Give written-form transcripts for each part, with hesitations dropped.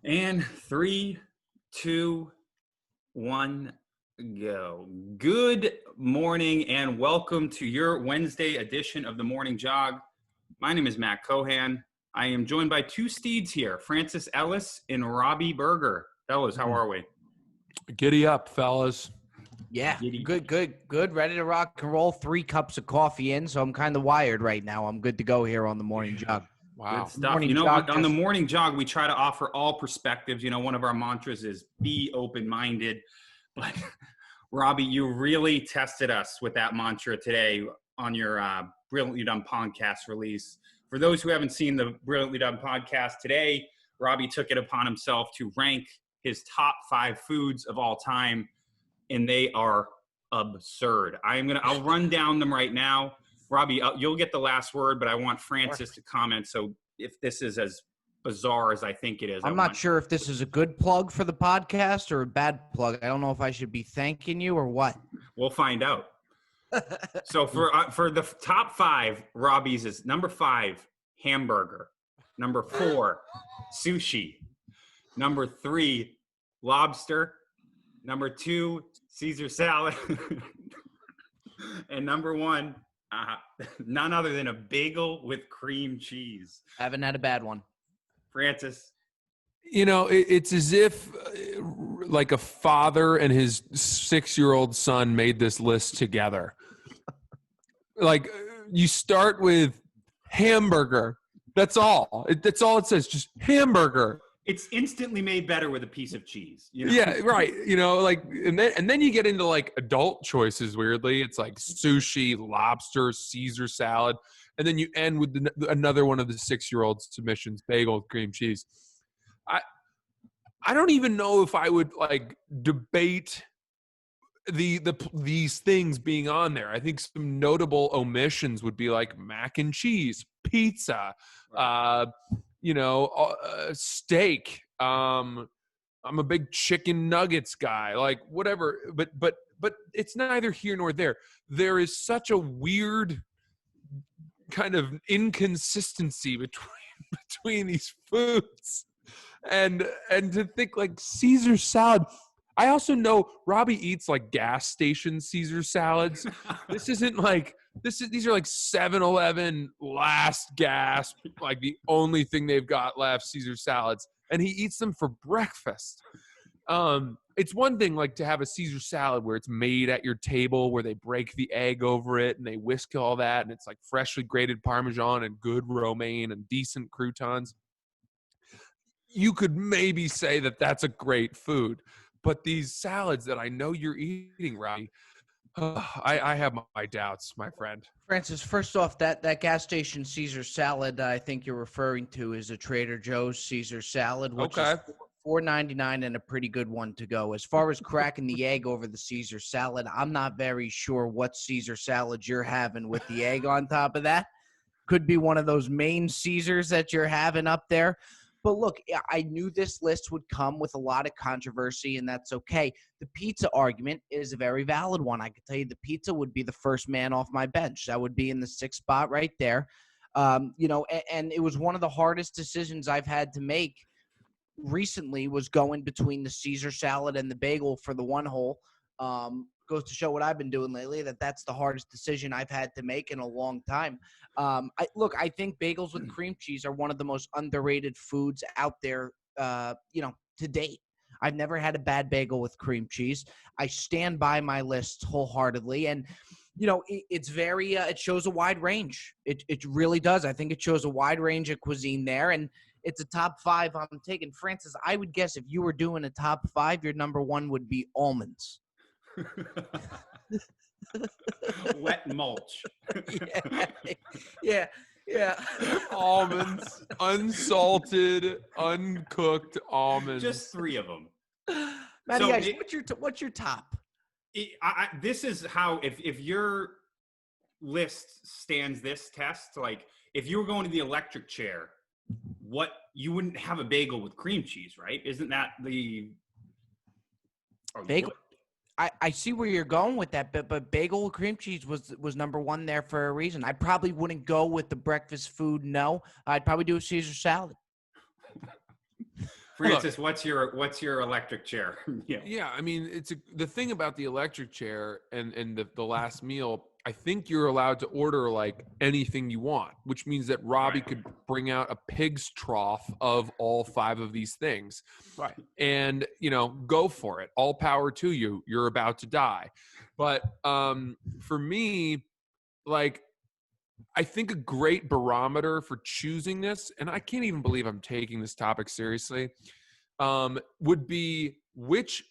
And 3, 2, 1, go. Good morning and welcome to your Wednesday edition of the Morning Jog. My name is Matt Cohan. I am joined by two steeds here, Francis Ellis and Robby Berger. Fellas, how are we? Giddy up, fellas. Yeah, good. Ready to rock and roll. 3 cups of coffee in, so I'm kind of wired right now. I'm good to go here on the Morning Jog. Wow. Good stuff. On the Morning Jog, we try to offer all perspectives. One of our mantras is be open-minded. But, Robby, you really tested us with that mantra today on your Brilliantly Done podcast release. For those who haven't seen the Brilliantly Done podcast today, Robby took it upon himself to rank his top 5 foods of all time, and they are absurd. I'll run down them right now. Robby, you'll get the last word, but I want Francis to comment. So if this is as bizarre as I think it is. I'm not sure if this is a good plug for the podcast or a bad plug. I don't know if I should be thanking you or what. We'll find out. So for the top 5, Robby's is number 5, hamburger. Number 4, sushi. Number 3, lobster. Number 2, Caesar salad. And number 1, none other than a bagel with cream cheese. I haven't had a bad one. Francis. It's as if like a father and his 6-year-old son made this list together. Like you start with hamburger. That's all. That's all it says. Just hamburger. It's instantly made better with a piece of cheese. Yeah, right. And then you get into like adult choices. Weirdly, it's like sushi, lobster, Caesar salad, and then you end with another one of the 6-year-old submissions: bagel with cream cheese. I don't even know if I would like debate these things being on there. I think some notable omissions would be like mac and cheese, pizza. Right. Steak. I'm a big chicken nuggets guy, like whatever, but it's neither here nor there. There is such a weird kind of inconsistency between these foods. And to think like Caesar salad. I also know Robby eats like gas station Caesar salads. This isn't like these are like 7-Eleven last gasp, like the only thing they've got left, Caesar salads, and he eats them for breakfast. It's one thing like to have a Caesar salad where it's made at your table, where they break the egg over it and they whisk all that, and it's like freshly grated Parmesan and good romaine and decent croutons. You could maybe say that that's a great food. But these salads that I know you're eating, Robby, I have my doubts, my friend. Francis, first off, that gas station Caesar salad I think you're referring to is a Trader Joe's Caesar salad, which is $4.99 and a pretty good one to go. As far as cracking the egg over the Caesar salad, I'm not very sure what Caesar salad you're having with the egg on top of that. Could be one of those main Caesars that you're having up there. But look, I knew this list would come with a lot of controversy, and that's okay. The pizza argument is a very valid one. I can tell you the pizza would be the first man off my bench. That would be in the 6th spot right there. And it was one of the hardest decisions I've had to make recently was going between the Caesar salad and the bagel for the one hole. Goes to show what I've been doing lately, that's the hardest decision I've had to make in a long time. I think bagels with cream cheese are one of the most underrated foods out there, to date. I've never had a bad bagel with cream cheese. I stand by my list wholeheartedly. And, it's very, it shows a wide range. It really does. I think it shows a wide range of cuisine there. And it's a top 5 I'm taking. Francis, I would guess if you were doing a top 5, your number 1 would be almonds. Wet mulch. Yeah. Almonds, unsalted, uncooked almonds. Just 3 of them. Matty, what's your top? This is how, if your list stands this test, like if you were going to the electric chair, you wouldn't have a bagel with cream cheese, right? Isn't that the bagel? I see where you're going with that, but bagel with cream cheese was number 1 there for a reason. I probably wouldn't go with the breakfast food. No, I'd probably do a Caesar salad. Francis, what's your electric chair? Yeah, I mean, the thing about the electric chair and the last meal. I think you're allowed to order like anything you want, which means that Robby could bring out a pig's trough of all 5 of these things, Right? and go for it. All power to you. You're about to die, but for me, like, I think a great barometer for choosing this, and I can't even believe I'm taking this topic seriously, would be which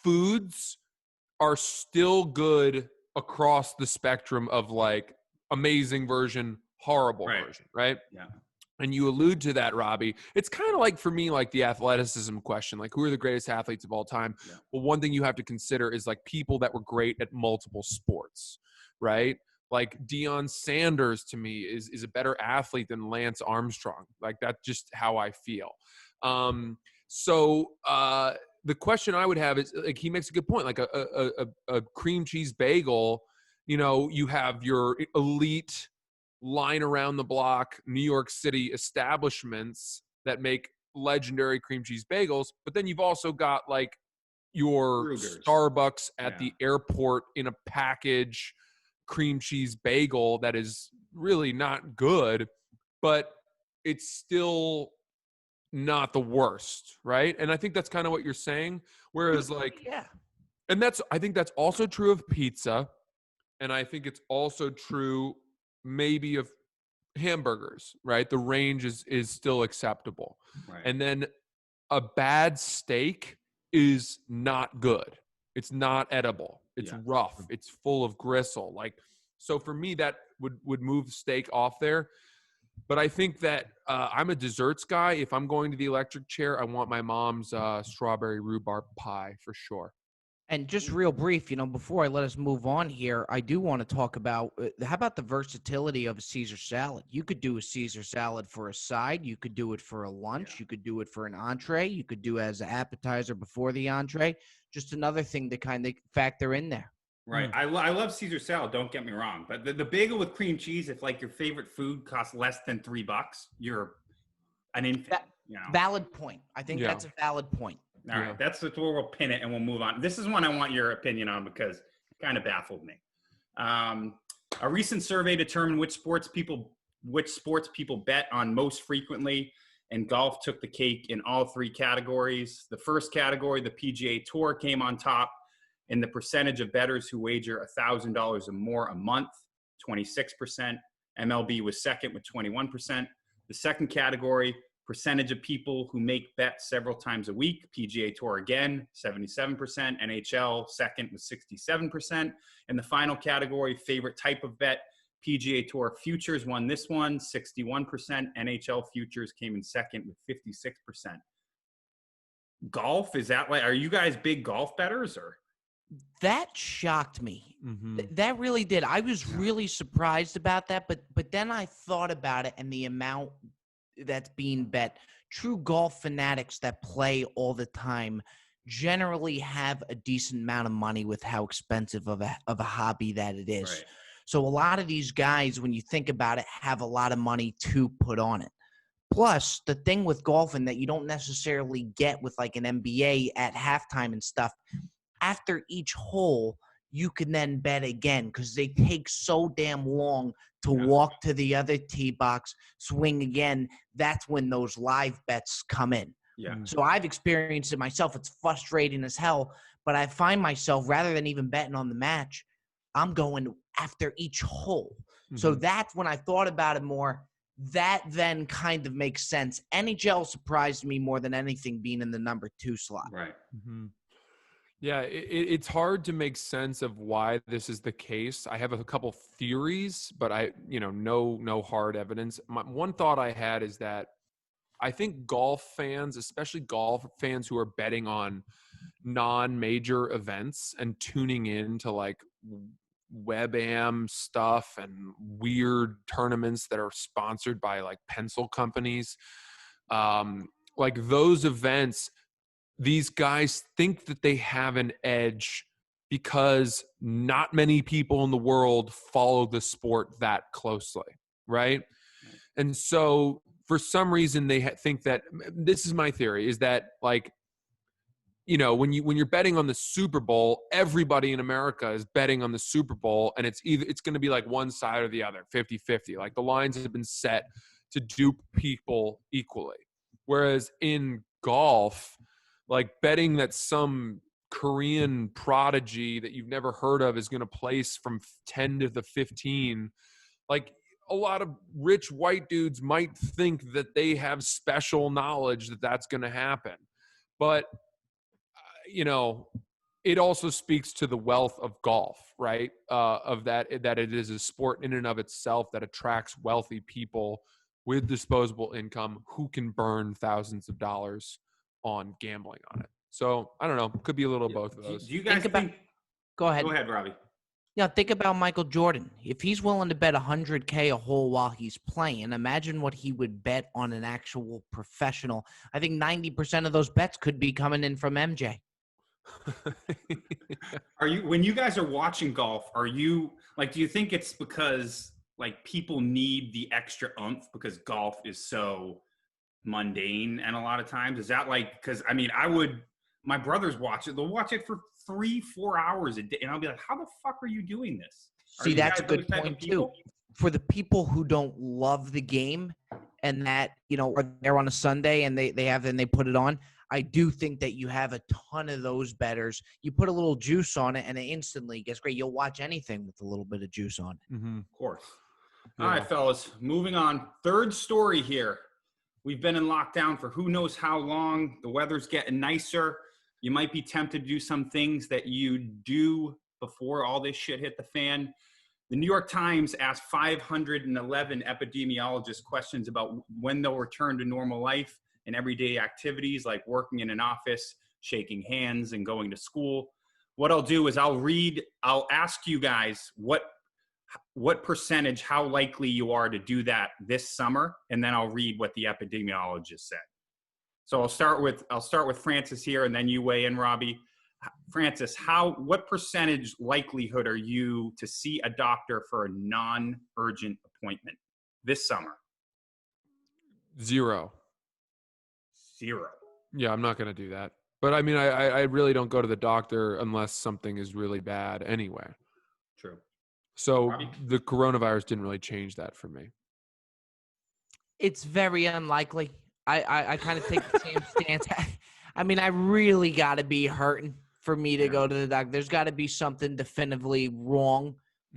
foods are still good across the spectrum of like amazing version, horrible version, right? Yeah. And you allude to that, Robby. It's kind of like, for me, like the athleticism question, like who are the greatest athletes of all time? Yeah. Well, one thing you have to consider is like people that were great at multiple sports, right? Like Deion Sanders to me is a better athlete than Lance Armstrong. Like that's just how I feel. The question I would have is, like, he makes a good point, like a cream cheese bagel, you have your elite line around the block New York City establishments that make legendary cream cheese bagels, but then you've also got like your Ruger's. Starbucks at the airport in a package cream cheese bagel that is really not good, but it's still not the worst, right? And I think that's kind of what you're saying. Whereas like, and I think that's also true of pizza. And I think it's also true maybe of hamburgers, right? The range is still acceptable. Right. And then a bad steak is not good. It's not edible. It's rough. It's full of gristle. Like, so for me, that would move steak off there. But I think that I'm a desserts guy. If I'm going to the electric chair, I want my mom's strawberry rhubarb pie for sure. And just real brief, before I let us move on here, I do want to talk about how about the versatility of a Caesar salad? You could do a Caesar salad for a side. You could do it for a lunch. You could do it for an entree. You could do it as an appetizer before the entree. Just another thing to kind of factor in there. Right. I love Caesar salad. Don't get me wrong. But the bagel with cream cheese, if like your favorite food costs less than $3, you're an infant. Valid point. I think that's a valid point. All right. That's where we'll pin it and we'll move on. This is one I want your opinion on because it kind of baffled me. A recent survey determined which sports people bet on most frequently, and golf took the cake in all 3 categories. The first category, the PGA Tour, came on top in the percentage of bettors who wager $1,000 or more a month, 26%. MLB was second with 21%. The second category, percentage of people who make bets several times a week, PGA Tour again, 77%. NHL second with 67%. And the final category, favorite type of bet, PGA Tour futures won this one, 61%. NHL futures came in second with 56%. Golf, is that like, are you guys big golf bettors or? That shocked me. Mm-hmm. That really did. I was really surprised about that, but then I thought about it and the amount that's being bet. True golf fanatics that play all the time generally have a decent amount of money with how expensive of a hobby that it is. Right. So a lot of these guys, when you think about it, have a lot of money to put on it. Plus, the thing with golfing that you don't necessarily get with like an NBA at halftime and stuff, after each hole, you can then bet again because they take so damn long to walk to the other tee box, swing again. That's when those live bets come in. Yeah. So I've experienced it myself. It's frustrating as hell, but I find myself, rather than even betting on the match, I'm going after each hole. Mm-hmm. So that's when I thought about it more. That then kind of makes sense. NHL surprised me more than anything being in the number 2 slot. Right. Mm-hmm. Yeah, it's hard to make sense of why this is the case. I have a couple theories, but no hard evidence. One thought I had is that I think golf fans, especially golf fans who are betting on non-major events and tuning in to like WebAm stuff and weird tournaments that are sponsored by like pencil companies, like those events, these guys think that they have an edge because not many people in the world follow the sport that closely, right? And so for some reason they think that, this is my theory, is that like, you know, when you're betting on the Super Bowl, everybody in America is betting on the Super Bowl, and it's going to be like one side or the other, 50-50. Like the lines have been set to dupe people equally. Whereas in golf, like betting that some Korean prodigy that you've never heard of is going to place from 10 to the 15, like a lot of rich white dudes might think that they have special knowledge that that's going to happen. But you know, it also speaks to the wealth of golf, right? Of that it is a sport in and of itself that attracts wealthy people with disposable income who can burn thousands of dollars on gambling on it. So I don't know, could be a little both of those. Do you guys think? Go ahead. Go ahead, Robby. Yeah, think about Michael Jordan. If he's willing to bet $100K a hole while he's playing, imagine what he would bet on an actual professional. I think 90% of those bets could be coming in from MJ. Are you, when you guys are watching golf, are you like, do you think it's because like people need the extra oomph because golf is so mundane? And a lot of times, is that like, because I mean, my brothers watch it, they'll watch it for 3-4 hours a day, and I'll be like, how the fuck are you doing this? See, that's a good point too. For the people who don't love the game and that, you know, are there on a Sunday and they put it on, I do think that you have a ton of those bettors. You put a little juice on it and it instantly gets great. You'll watch anything with a little bit of juice on it. Mm-hmm. Of course. Yeah. All right, fellas, moving on. Third story here. We've been in lockdown for who knows how long. The weather's getting nicer. You might be tempted to do some things that you do before all this shit hit the fan. The New York Times asked 511 epidemiologists questions about when they'll return to normal life and everyday activities like working in an office, shaking hands, and going to school. What I'll do is I'll ask you guys what percentage, how likely you are to do that this summer, and then I'll read what the epidemiologist said. So I'll start with Francis here, and then you weigh in, Robby. Francis, what percentage likelihood are you to see a doctor for a non-urgent appointment this summer? 0. 0. Yeah, I'm not going to do that. But I mean, I really don't go to the doctor unless something is really bad anyway. True. So Robby? the coronavirus didn't really change that for me. It's very unlikely. I kind of take the same stance. I mean, I really got to be hurting for me to go to the doctor. There's got to be something definitively wrong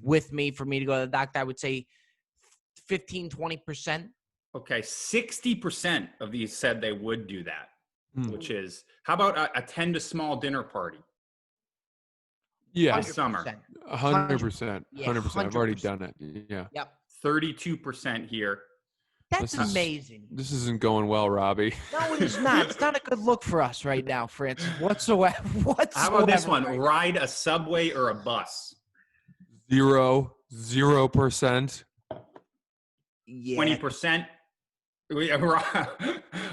with me for me to go to the doctor. I would say 15-20%. Okay, 60% of these said they would do that, which is, how about attend a small dinner party? Yeah, this summer. 100%. Yeah, 100%. I've already 100%. done it. Yeah. Yep. 32% here. That's amazing. This isn't going well, Robby. No, it is not. It's not a good look for us right now, Francis, whatsoever. How about this one? Right Ride a subway or a bus? 0%. Yeah. 20%.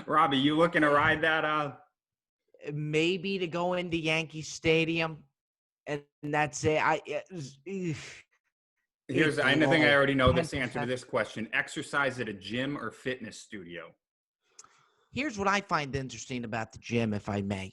Robby, you looking to ride that? Maybe to go into Yankee Stadium, and that's it. I think I already know this answer to this question. Exercise at a gym or fitness studio? Here's what I find interesting about the gym, if I may.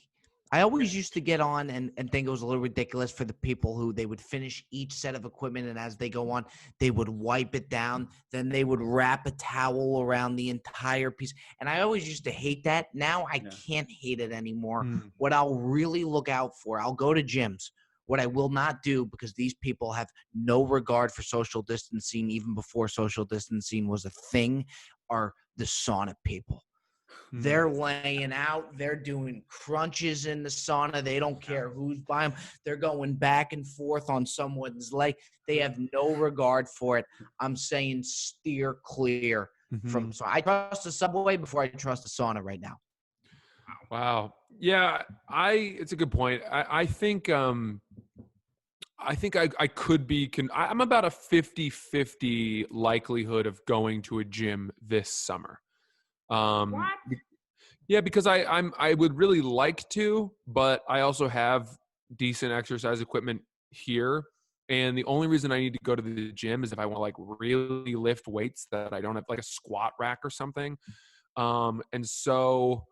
I always used to get on and think it was a little ridiculous for the people who they would finish each set of equipment, and as they go on, they would wipe it down. Then they would wrap a towel around the entire piece. And I always used to hate that. Now I can't hate it anymore. What I'll really look out for, I'll go to gyms. What I will not do, because these people have no regard for social distancing, even before social distancing was a thing, are the sauna people. They're laying out. They're doing crunches in the sauna. They don't care who's by them. They're going back and forth on someone's leg. They have no regard for it. I'm saying steer clear from sauna. I trust the subway before I trust the sauna right now. Wow. Yeah, it's a good point. I think I could be I'm about a 50-50 likelihood of going to a gym this summer. What? Yeah, because I would really like to, but I also have decent exercise equipment here. And the only reason I need to go to the gym is if I want to like really lift weights that I don't have, like a squat rack or something. And so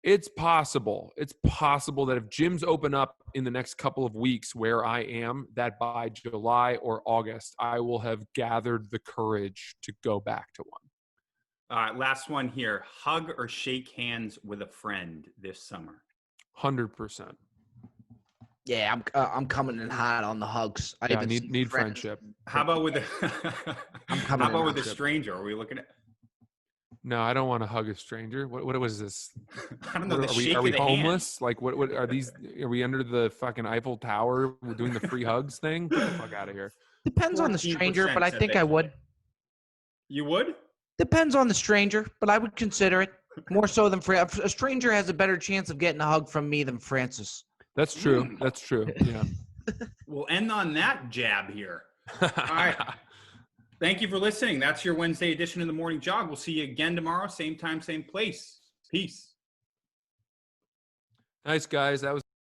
it's possible that if gyms open up in the next couple of weeks where I am, that by July or August, I will have gathered the courage to go back to one. Last one here. Hug or shake hands with a friend this summer? 100%. Yeah, I'm coming in hot on the hugs. I need friendship. How about with a friendship. Stranger? Are we looking at? No, I don't want to hug a stranger. What was this? I don't know. Are we homeless? Like what are these? Are we under the fucking Eiffel Tower? We're doing the free hugs thing? Get the fuck out of here. Depends on the stranger, but I think I would. You would? Depends on the stranger, but I would consider it more so than a stranger has a better chance of getting a hug from me than Francis. That's true. That's true. Yeah. We'll end on that jab here. All right. Thank you for listening. That's your Wednesday edition of the Morning Jog. We'll see you again tomorrow, same time, same place. Peace. Nice, guys. That was